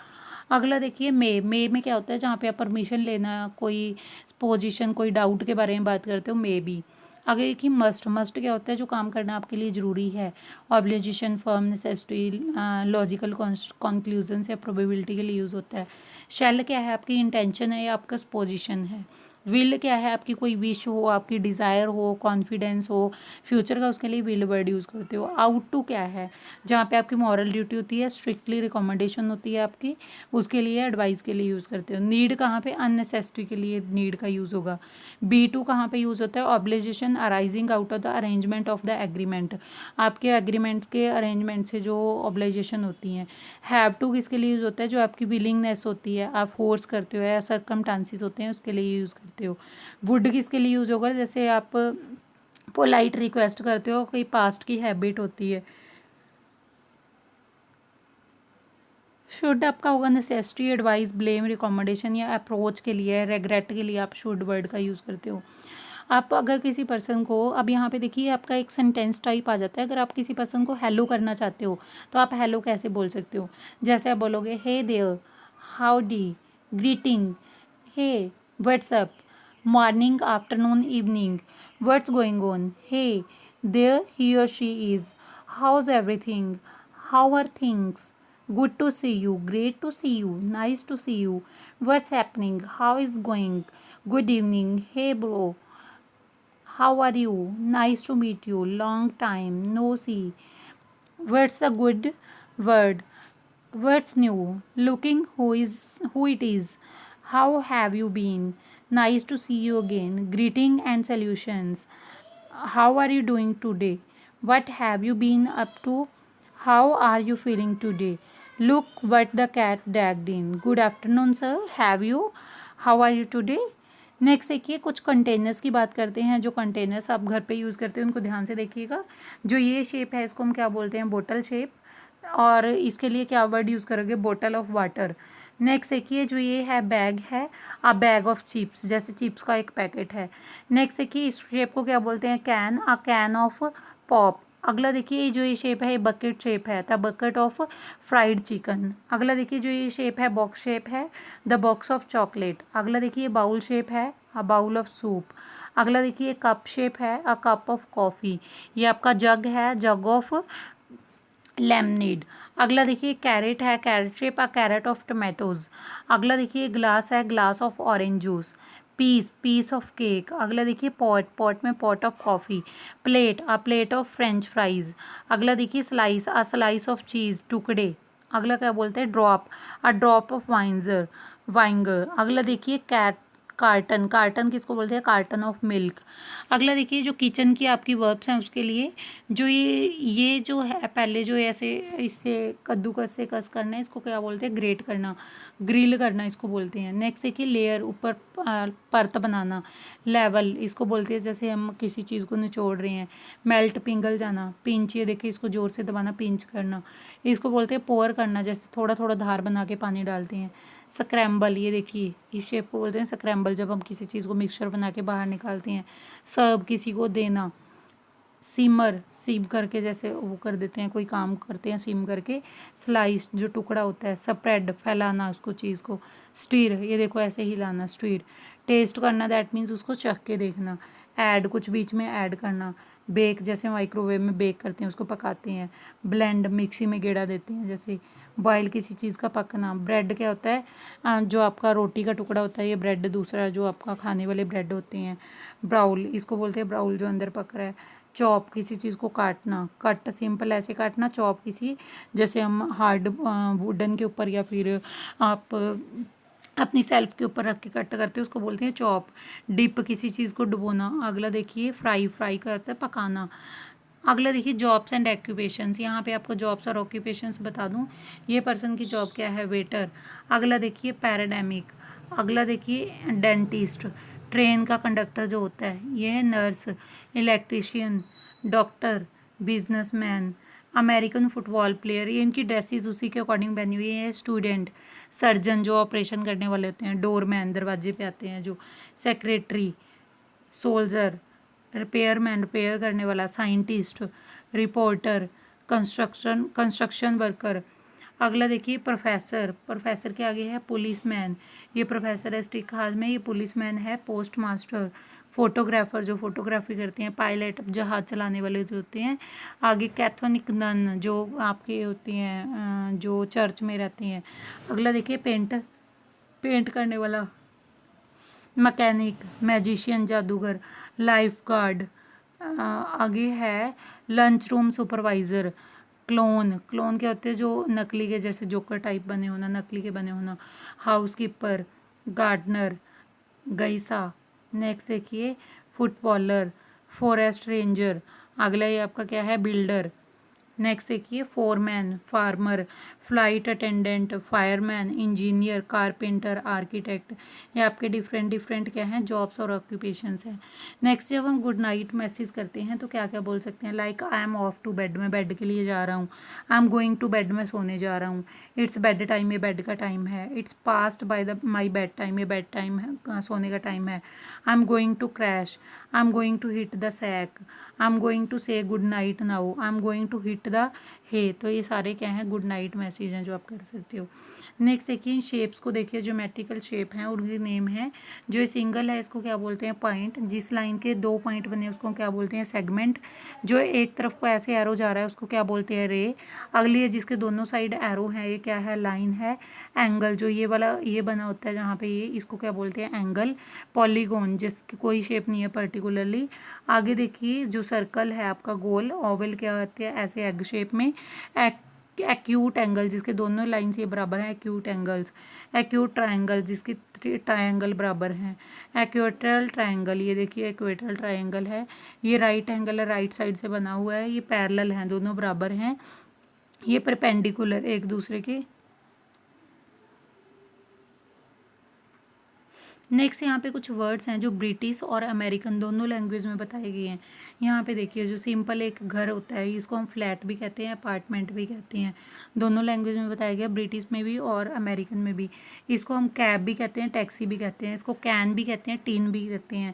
अगला देखिए मे में क्या होता है, जहाँ पे आप परमिशन लेना, कोई पोजीशन, कोई डाउट के बारे में बात करते हो, मे बी। आगे देखिए मस्ट क्या होता है, जो काम करना आपके लिए ज़रूरी है, obligation, firm, necessity, logical conclusion या प्रोबेबिलिटी के लिए यूज़ होता है। शैल क्या है, आपकी इंटेंशन है या आपका पोजीशन है। विल क्या है, आपकी कोई विश हो, आपकी डिज़ायर हो, कॉन्फिडेंस हो, फ्यूचर का, उसके लिए विल वर्ड यूज़ करते हो। आउट टू क्या है, जहाँ पे आपकी मॉरल ड्यूटी होती है, स्ट्रिक्टली रिकमेंडेशन होती है आपकी, उसके लिए एडवाइस के लिए यूज़ करते हो। नीड कहाँ पे, अननेसेसिटी के लिए नीड का यूज़ होगा। बी टू कहाँ पे यूज़ होता है, obligation arising out of the arrangement of the agreement, आपके एग्रीमेंट्स के अरेंजमेंट से जो ऑब्लिगेशन होती हैं। हैव टू किसके लिए यूज़ होता है, जो आपकी विलिंगनेस होती है, आप फोर्स करते हो या सर्कमस्टांसिस होते हैं, उसके लिए यूज़ करते हो। वुड किसके लिए यूज़ होगा, जैसे आप पोलाइट रिक्वेस्ट करते हो, कोई पास्ट की हैबिट होती है। शुड आपका होगा नेसेसिटी, एडवाइस, ब्लेम, रिकमेंडेशन या अप्रोच के लिए, रेग्रेट के लिए आप शुड वर्ड का यूज़ करते हो। आप अगर किसी पर्सन को, अब यहाँ पे देखिए आपका एक सेंटेंस टाइप आ जाता है, अगर आप किसी पर्सन को हेलो करना चाहते हो तो आप हेलो कैसे बोल सकते हो, जैसे आप बोलोगे hey there, howdy, greeting, hey what's up, morning, afternoon, evening, what's going on, hey there he और she is, how's everything, how are things, good to see you, great to see you, nice to see you, what's happening, how is going, good evening, hey bro, how are you, nice to meet you, long time no see, what's the good word, what's new, looking who it is, how have you been, nice to see you again, greeting and solutions, how are you doing today, what have you been up to, how are you feeling today, look what the cat dragged in, good afternoon sir, have you, how are you today। Next देखिए कुछ containers की बात करते हैं, जो containers आप घर पे यूज़ करते हैं उनको ध्यान से देखिएगा। जो ये शेप है इसको हम क्या बोलते हैं, बोतल शेप, और इसके लिए क्या वर्ड यूज़ करोगे, बोतल ऑफ वाटर। नेक्स्ट देखिए जो ये है बैग है, अ बैग ऑफ चिप्स, जैसे चिप्स का एक पैकेट है। नेक्स्ट देखिए इस शेप को क्या बोलते हैं, can, a can of pop. अगला देखिए जो ये शेप है, ये बकेट शेप है, the bucket of fried chicken. अगला देखिए जो ये शेप है, बॉक्स शेप है, द बॉक्स ऑफ चॉकलेट। अगला देखिए बाउल शेप है, अ बाउल ऑफ सूप। अगला देखिए कप शेप है, अ कप ऑफ कॉफ़ी। ये आपका जग है, जग ऑफ लेमनेड। अगला देखिए कैरेट है, carrot shape, a carrot of tomatoes. अगला देखिए ग्लास है, glass of orange juice. Piece of cake. अगला देखिए पॉट में pot of coffee. Plate, a plate of french fries. अगला देखिए slice, a slice of cheese, टुकड़े। अगला क्या बोलते हैं, drop, a drop of vinegar. अगला देखिए कार्टन, कार्टन किसको बोलते हैं, कार्टन ऑफ मिल्क। अगला देखिए जो किचन की आपकी वर्ब्स हैं उसके लिए, जो ये जो है पहले जो ऐसे इससे कद्दूकस से कस करना है, इसको क्या बोलते हैं, ग्रेट करना, ग्रिल करना इसको बोलते हैं। नेक्स्ट देखिए लेयर, ऊपर परत बनाना। लेवल इसको बोलते हैं, जैसे हम किसी चीज़ को निचोड़ रहे हैं। मेल्ट, पिघल जाना। पिंच, ये देखिए इसको ज़ोर से दबाना, पिंच करना। इसको बोलते हैं पोर करना, जैसे थोड़ा थोड़ा धार बना के पानी डालते हैं। स्क्रैम्बल, ये देखिए इस शेप को बोलते हैं स्क्रैम्बल, जब हम किसी चीज़ को मिक्सचर बना के बाहर निकालते हैं। सर्व, किसी को देना। सिमर, सिम करके जैसे वो कर देते हैं, कोई काम करते हैं सिम करके। स्लाइस, जो टुकड़ा होता है। स्प्रेड, फैलाना उसको चीज़ को। स्टीर, ये देखो ऐसे हिलाना, स्टीर। टेस्ट करना, दैट मीन्स उसको चख के देखना। ऐड, कुछ बीच में ऐड करना। बेक, जैसे माइक्रोवेव में बेक करते हैं, उसको पकाते हैं। ब्लेंड, मिक्सी में गेड़ा देते हैं जैसे। बॉयल, किसी चीज़ का पकना। ब्रेड क्या होता है, जो आपका रोटी का टुकड़ा होता है, ये ब्रेड दूसरा जो आपका खाने वाले ब्रेड होते हैं। ब्राउल, इसको बोलते हैं ब्राउल, जो अंदर पक रहा है। चॉप, किसी चीज़ को काटना। कट, सिंपल ऐसे काटना। चॉप, किसी जैसे हम हार्ड वुडन के ऊपर या फिर आप अपनी सेल्फ के ऊपर रख के कट करते हैं, उसको बोलते हैं चॉप। डिप, किसी चीज़ को डुबोना। अगला देखिए फ्राई, फ्राई का होता है पकाना। अगला देखिए जॉब्स एंड ऑक्यूपेशंस, यहाँ पे आपको जॉब्स और ऑक्यूपेशंस बता दूँ। ये पर्सन की जॉब क्या है, वेटर। अगला देखिए पैराडेमिक। अगला देखिए डेंटिस्ट, ट्रेन का कंडक्टर जो होता है ये है। Nurse, electrician, doctor, businessman, American football player, ये इनकी ड्रेसेस उसी के अकॉर्डिंग बनी हुई है। स्टूडेंट, सर्जन जो ऑपरेशन करने वाले होते हैं। डोरमैन, दरवाजे पे आते हैं जो। सेक्रेटरी, सोल्जर, रिपेयरमैन रिपेयर करने वाला, साइंटिस्ट, रिपोर्टर, कंस्ट्रक्शन वर्कर। अगला देखिए प्रोफेसर, प्रोफेसर के आगे है पुलिसमैन, ये प्रोफेसर है स्टिक हाथ में, ये पुलिसमैन है। पोस्ट मास्टर, फोटोग्राफर जो फोटोग्राफी करते हैं। पायलट जहाज चलाने वाले जो होते हैं। आगे कैथोलिक नन जो आपके होती हैं जो चर्च में रहती हैं। अगला देखिए पेंटर, पेंट करने वाला। मैकेनिक, मैजिशियन जादूगर, लाइफ गार्ड। आगे है lunch room supervisor. Clone, clone क्या होते हैं जो नकली के जैसे जोकर टाइप बने होना, नकली के बने होना। हाउस कीपर, गार्डनर, गईसा। नेक्स्ट देखिए फुटबॉलर, फॉरेस्ट रेंजर। अगला ये आपका क्या है बिल्डर। नेक्स्ट देखिए foreman, farmer, flight attendant, fireman, engineer, carpenter, architect. ये आपके डिफरेंट डिफरेंट क्या हैं जॉब्स और ऑक्यूपेशंस हैं। नेक्स्ट जब हम गुड नाइट मैसेज करते हैं तो क्या क्या बोल सकते हैं, like I am off to bed, मैं बेड के लिए जा रहा हूँ। I am going to bed, मैं सोने जा रहा हूँ। इट्स बेड टाइम, ये बेड का टाइम है। It's past by the my bed time, ये बेड टाइम है, सोने का टाइम है। I am going to crash, I am going to hit the sack, I am going to say good night now, I am going to hit the hay. तो ये सारे क्या हैं गुड नाइट मैसेज हैं जो आप कर सकते हो। नेक्स्ट देखिए शेप्स को देखिए, ज्योमेट्रिकल शेप हैं उनके नेम है। जो ये सिंगल है इसको क्या बोलते हैं पॉइंट, जिस लाइन के दो पॉइंट बने उसको क्या बोलते हैं सेगमेंट। जो एक तरफ को ऐसे एरो जा रहा है उसको क्या बोलते हैं रे। अगली है जिसके दोनों साइड एरो है, ये क्या है लाइन है। एंगल जो ये वाला ये बना होता है जहाँ पे ये, इसको क्या बोलते हैं एंगल। पॉलीगॉन जिसकी कोई शेप नहीं है पर्टिकुलरली। आगे देखिए जो सर्कल है आपका गोल। ओवल क्या होते हैं ऐसे एग शेप में। एक्यूट एंगल जिसके दोनों लाइन से बराबर हैं, एक्यूट एंगल्स। एक्यूट ट्रायंगल जिसकी ट्रायंगल बराबर हैं। एक्वेटरल ट्रायंगल, ये देखिए एक्वेटरल ट्रायंगल है। ये राइट एंगल है, राइट साइड से बना हुआ है। ये पैरेलल हैं, दोनों बराबर हैं। ये परपेंडिकुलर एक दूसरे के। नेक्स्ट यहाँ पे कुछ वर्ड्स हैं जो ब्रिटिश और अमेरिकन दोनों लैंग्वेज में बताए गए हैं। यहाँ पे देखिए जो सिंपल एक घर होता है इसको हम फ्लैट भी कहते हैं, अपार्टमेंट भी कहते हैं। दोनों लैंग्वेज में बताया गया, ब्रिटिश में भी और अमेरिकन में भी। इसको हम कैब भी कहते हैं, टैक्सी भी कहते हैं, इसको कैन भी कहते हैं, टीन भी कहते हैं।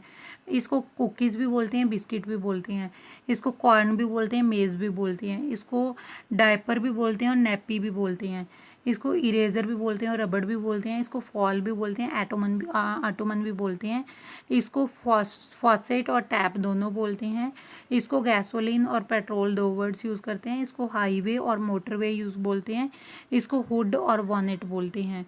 इसको कुकीज़ भी बोलते हैं, बिस्किट भी बोलते हैं। इसको कॉर्न भी बोलते हैं, मेज़ भी बोलते हैं। इसको डायपर भी बोलते हैं और नैपी भी बोलते हैं। इसको इरेज़र भी बोलते हैं और रबड़ भी बोलते हैं। इसको फॉल भी बोलते हैं, ऑटोमन भी बोलते हैं। इसको फॉसेट और टैप दोनों बोलते हैं। इसको गैसोलीन और पेट्रोल दो वर्ड्स यूज़ करते हैं। इसको हाईवे और मोटरवे यूज़ बोलते हैं। इसको हुड और वॉनेट बोलते हैं।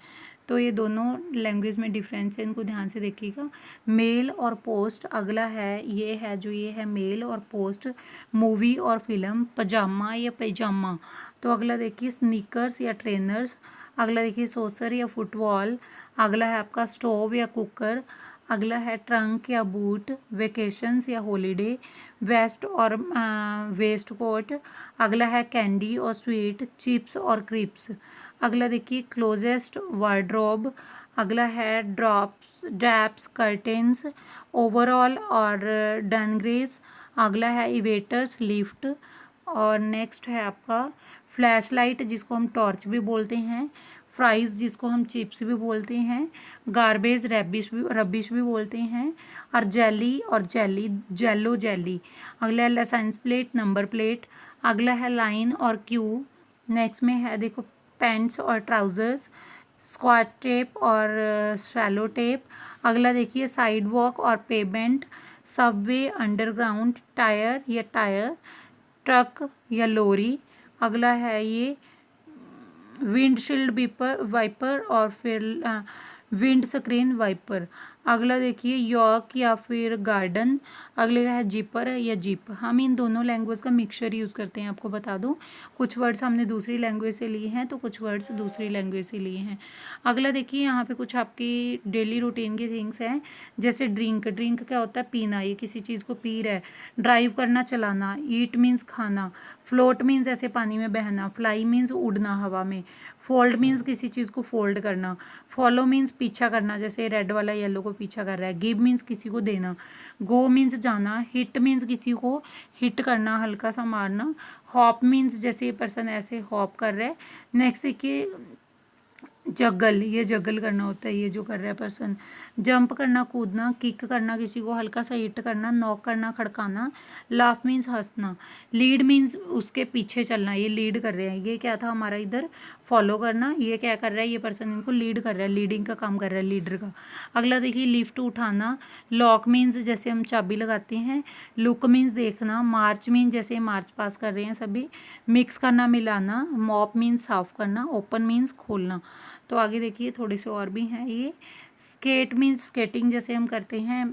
तो ये दोनों लैंग्वेज में डिफरेंस है, इनको ध्यान से देखिएगा। मेल और पोस्ट अगला है, ये है जो ये है मेल और पोस्ट। मूवी और फिल्म, पजामा या पैजामा। तो अगला देखिए स्नीकर्स या ट्रेनर्स। अगला देखिए सोसर या फुटबॉल। अगला है आपका स्टोव या कुकर। अगला है ट्रंक या बूट। वेकेशंस या हॉलीडे। वेस्ट और वेस्ट कोट। अगला है कैंडी और स्वीट। चिप्स और क्रिप्स। अगला देखिए क्लोजेस्ट वार्ड्रोब। अगला है ड्रॉप्स ड्रैप्स कर्टेंस। ओवरऑल और डनग्रेस। अगला है इवेटर्स लिफ्ट। और नेक्स्ट है आपका फ्लैश लाइट जिसको हम टॉर्च भी बोलते हैं। फ्राइज़ जिसको हम चिप्स भी बोलते हैं। गार्बेज रबिश भी बोलते हैं। और जेली और जेलो जेली। अगला है लाइसेंस प्लेट नंबर प्लेट। अगला है लाइन और क्यू। नेक्स्ट में है देखो पैंट्स और ट्राउज़र्स। स्क्वाट टेप और शैलो टेप। अगला देखिए साइड वॉक और पेमेंट। सबवे, अंडरग्राउंड, टायर या टायर, ट्रक या लोरी। अगला है ये विंडशील्ड वाइपर और फिर विंड स्क्रीन वाइपर। अगला देखिए यॉर्क या फिर गार्डन। अगले का है जिपर या जीप। हम इन दोनों लैंग्वेज का मिक्सचर यूज़ करते हैं, आपको बता दूं। कुछ वर्ड्स हमने दूसरी लैंग्वेज से लिए हैं तो कुछ वर्ड्स दूसरी लैंग्वेज से लिए हैं। अगला देखिए यहाँ पे कुछ आपकी डेली रूटीन की थिंग्स हैं। जैसे ड्रिंक, ड्रिंक क्या होता है पीना, ये किसी चीज़ को पी रहा है। ड्राइव करना चलाना। ईट मीन्स खाना। फ्लोट मीन्स ऐसे पानी में बहना। फ्लाई मीन्स उड़ना हवा में। फोल्ड मीन्स किसी चीज़ को फोल्ड करना। फॉलो मीन्स पीछा करना, जैसे रेड वाला येलो को पीछा कर रहा है। गिव मीन्स किसी को देना। गो मीन्स जाना। हिट मीन्स किसी को हिट करना, हल्का सा मारना। हॉप मीन्स जैसे ये पर्सन ऐसे हॉप कर रहा है। नेक्स्ट देखिए जगल, ये जगल करना होता है, ये जो कर रहा है पर्सन। जंप करना, कूदना, किक करना, किसी को हल्का सा हिट करना, नॉक करना, खड़काना। लाफ मीन्स हंसना। लीड मीन्स उसके पीछे चलना, ये लीड कर रहे हैं, ये क्या था हमारा इधर फॉलो करना, ये क्या कर रहा है, ये पर्सन इनको लीड कर रहा है, लीडिंग का काम कर रहा है लीडर का। अगला देखिए लिफ्ट, उठाना। लॉक मीन्स जैसे हम चाबी लगाते हैं। लुक मीन्स देखना। मार्च मीन्स जैसे मार्च पास कर रहे हैं सभी। मिक्स करना, मिलाना। मॉप मीन्स साफ करना। ओपन मीन्स खोलना। तो आगे देखिए थोड़े से और भी हैं ये। स्केट मीन्स स्केटिंग जैसे हम करते हैं,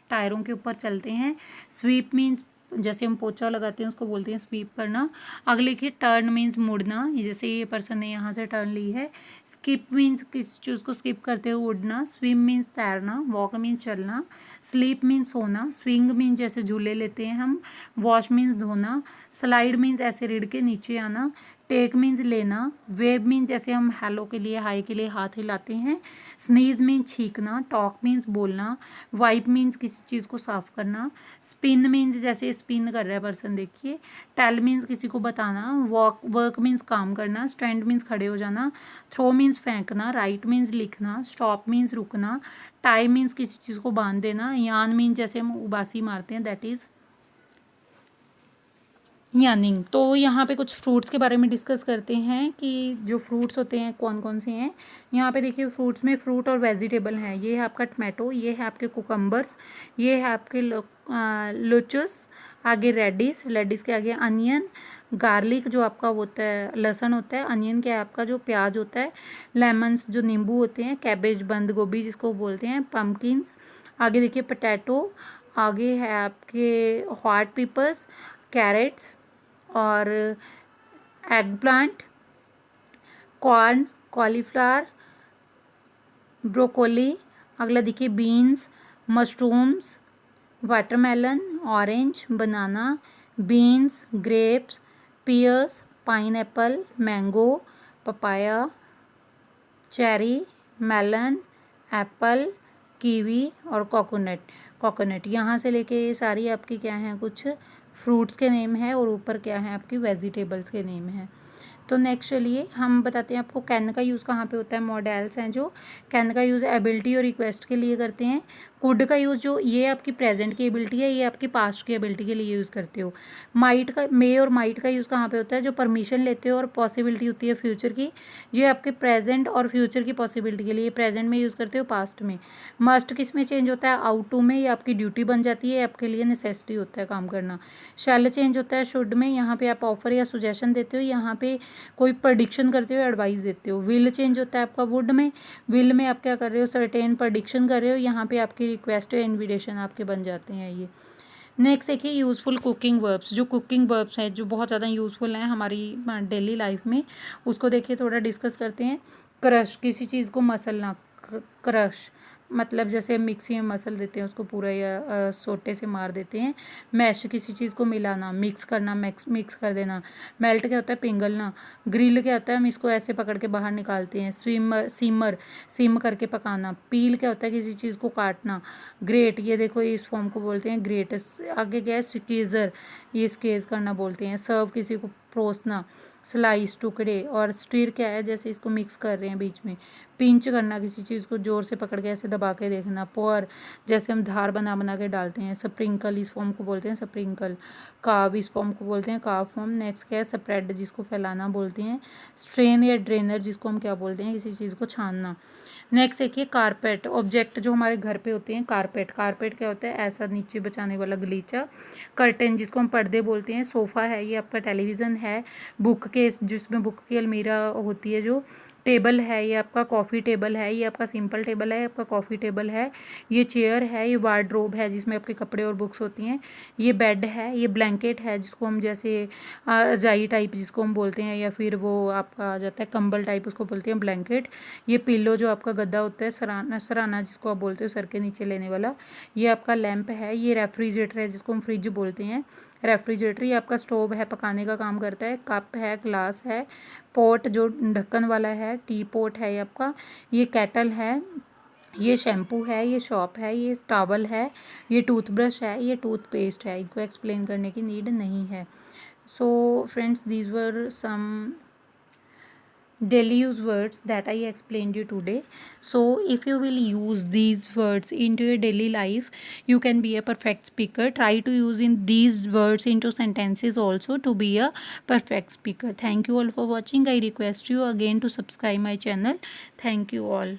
टायरों के ऊपर चलते हैं। स्वीप मीन्स जैसे हम पोछा लगाते हैं उसको बोलते हैं स्वीप करना। अगले लिखिए टर्न मीन्स मुड़ना, जैसे ये पर्सन ने यहाँ से टर्न ली है। स्किप मीन्स किस चीज़ को स्किप करते हुए उड़ना। स्विम मीन्स तैरना। वॉक मीन्स चलना। स्लीप मीन्स सोना। स्विंग मीन्स जैसे झूले लेते हैं हम। वॉश मीन्स धोना। स्लाइड मीन्स ऐसे रिड़ के नीचे आना। टेक मीन्स लेना। वेव मीन्स जैसे हम हेलो के लिए, हाई के लिए हाथ हिलाते हैं। स्नीज मीन्स छींकना। टॉक मीन्स बोलना। वाइप मीन्स किसी चीज़ को साफ करना। स्पिन मीन्स जैसे स्पिन कर रहा है पर्सन देखिए। टेल मीन्स किसी को बताना। वॉक वर्क मीन्स काम करना। स्टैंड मीन्स खड़े हो जाना। थ्रो मीन्स फेंकना। राइट मीन्स लिखना। स्टॉप मीन्स रुकना। टाई मीन्स किसी चीज़ को बांध देना। यान मीन्स जैसे हम उबासी मारते हैं, दैट इज़ यानिंग। तो यहाँ पे कुछ फ्रूट्स के बारे में डिस्कस करते हैं कि जो फ्रूट्स होते हैं कौन कौन से हैं। यहाँ पे देखिए फ्रूट्स में फ्रूट और वेजिटेबल हैं। ये है आपका टमाटो, ये है आपके कुकम्बर्स, ये है आपके लोचस, आगे रेडिस, रेडिस के आगे अनियन, गार्लिक जो आपका होता है लहसुन होता है, अनियन क्या है आपका जो प्याज होता है, लेमन्स जो नींबू होते हैं, कैबेज बंद गोभी जिसको बोलते हैं, पम्पकिन्स, आगे देखिए पोटैटो, आगे है आपके हॉट पेपर्स, कैरेट्स और eggplant, corn, cauliflower, broccoli, अगला देखिए beans, mushrooms, watermelon, orange, banana, beans, grapes, pears, pineapple, mango, papaya, cherry, melon, apple, kiwi और कोकोनट। कोकोनट यहाँ से लेके ये सारी आपकी क्या हैं, कुछ फ्रूट्स के नेम है और ऊपर क्या है आपकी वेजिटेबल्स के नेम है। तो नेक्स्ट चलिए हम बताते हैं आपको कैन का यूज़ कहाँ पे होता है। मॉडल्स हैं जो कैन का यूज़ एबिलिटी और रिक्वेस्ट के लिए करते हैं। कुड का यूज़ जो ये आपकी प्रेजेंट की एबिलिटी है, ये आपकी पास्ट की एबिलिटी के लिए यूज़ करते हो। माइट का, मे और माइट का यूज़ कहाँ पे होता है, जो परमिशन लेते हो और पॉसिबिलिटी होती है फ्यूचर की, ये आपके प्रेजेंट और फ्यूचर की पॉसिबिलिटी के लिए प्रेजेंट में यूज़ करते हो, पास्ट में। मस्ट किस में चेंज होता है, आउट टू में, ये आपकी ड्यूटी बन जाती है, आपके लिए नेसेसिटी होता है काम करना। शैल चेंज होता है शुड में, यहाँ पे आप ऑफर या सुजेशन देते हो, यहाँ पे कोई प्रडिक्शन करते हो, एडवाइस देते हो। विल चेंज होता है आपका वुड में, विल में आप क्या कर रहे हो, सर्टेन प्रडिक्शन कर रहे हो, यहाँ पे आपकी रिक्वेस्ट या इन्विटेशन आपके बन जाते हैं ये। नेक्स्ट देखिए यूज़फुल कुकिंग वर्ब्स, जो कुकिंग वर्ब्स हैं जो बहुत ज़्यादा यूज़फुल हैं हमारी डेली लाइफ में, उसको देखिए थोड़ा डिस्कस करते हैं। क्रश, किसी चीज़ को मसलना, क्रश मतलब जैसे मिक्सी में मसल देते हैं उसको पूरा, या सोटे से मार देते हैं। मैश, किसी चीज़ को मिलाना, मिक्स करना, मिक्स कर देना। मेल्ट क्या होता है, पिघलना। ग्रिल क्या होता है, हम इसको ऐसे पकड़ के बाहर निकालते हैं। स्विमर, सिमर, सिम करके पकाना। पील क्या होता है, किसी चीज़ को काटना। ग्रेट, ये देखो इस फॉर्म को बोलते हैं ग्रेट। आगे क्या है, स्क्वीज़र, ये स्क्वीज़ करना बोलते हैं। सर्व, किसी को परोसना। स्लाइस, टुकड़े। और स्टीर क्या है, जैसे इसको मिक्स कर रहे हैं बीच में। पिंच करना, किसी चीज़ को ज़ोर से पकड़ के ऐसे दबा के देखना। पोर, जैसे हम धार बना बना के डालते हैं। स्प्रिंकल, इस फॉर्म को बोलते हैं स्प्रिंकल। काव, इस फॉर्म को बोलते हैं काव फॉर्म। नेक्स्ट क्या है, स्प्रेड, जिसको फैलाना बोलते हैं। स्ट्रेन या ड्रेनर, जिसको हम क्या बोलते हैं, किसी चीज़ को छानना। नेक्स्ट देखिए कारपेट, ऑब्जेक्ट जो हमारे घर पे होते हैं। कारपेट, कारपेट क्या होता है, ऐसा नीचे बचाने वाला गलीचा। कर्टेन, जिसको हम पर्दे बोलते हैं। सोफ़ा है, ये आपका टेलीविज़न है। बुक केस, जिसमें बुक की अलमीरा होती है जो। टेबल है, ये आपका कॉफ़ी टेबल है, ये आपका सिंपल टेबल है, आपका कॉफ़ी टेबल है। ये चेयर है, ये वार्डरोब है जिसमें आपके कपड़े और बुक्स होती हैं। ये बेड है, ये ब्लैंकेट है जिसको हम जैसे रजाई टाइप जिसको हम बोलते हैं, या फिर वो आपका आ जाता है कंबल टाइप, उसको बोलते हैं ब्लैंकेट। ये पिल्लो जो आपका गद्दा होता है, सराना, सराना जिसको आप बोलते हो सर के नीचे लेने वाला। ये आपका लैंप है। ये रेफ्रिजरेटर है जिसको हम फ्रिज बोलते हैं। रेफ्रिजरेटर, ये आपका स्टोव है, पकाने का काम करता है। कप है, ग्लास है। पॉट जो ढक्कन वाला है, टी पॉट है ये आपका। ये केटल है, ये शैम्पू है, ये शॉप है, ये टॉवल है, ये टूथब्रश है, ये टूथपेस्ट है। इनको एक्सप्लेन करने की नीड नहीं है। So friends, these were some daily use words that I explained you today. So if you will use these words into your daily life, you can be a perfect speaker. Try to use in these words into sentences also to be a perfect speaker. Thank you all for watching. I request you again to subscribe my channel. Thank you all.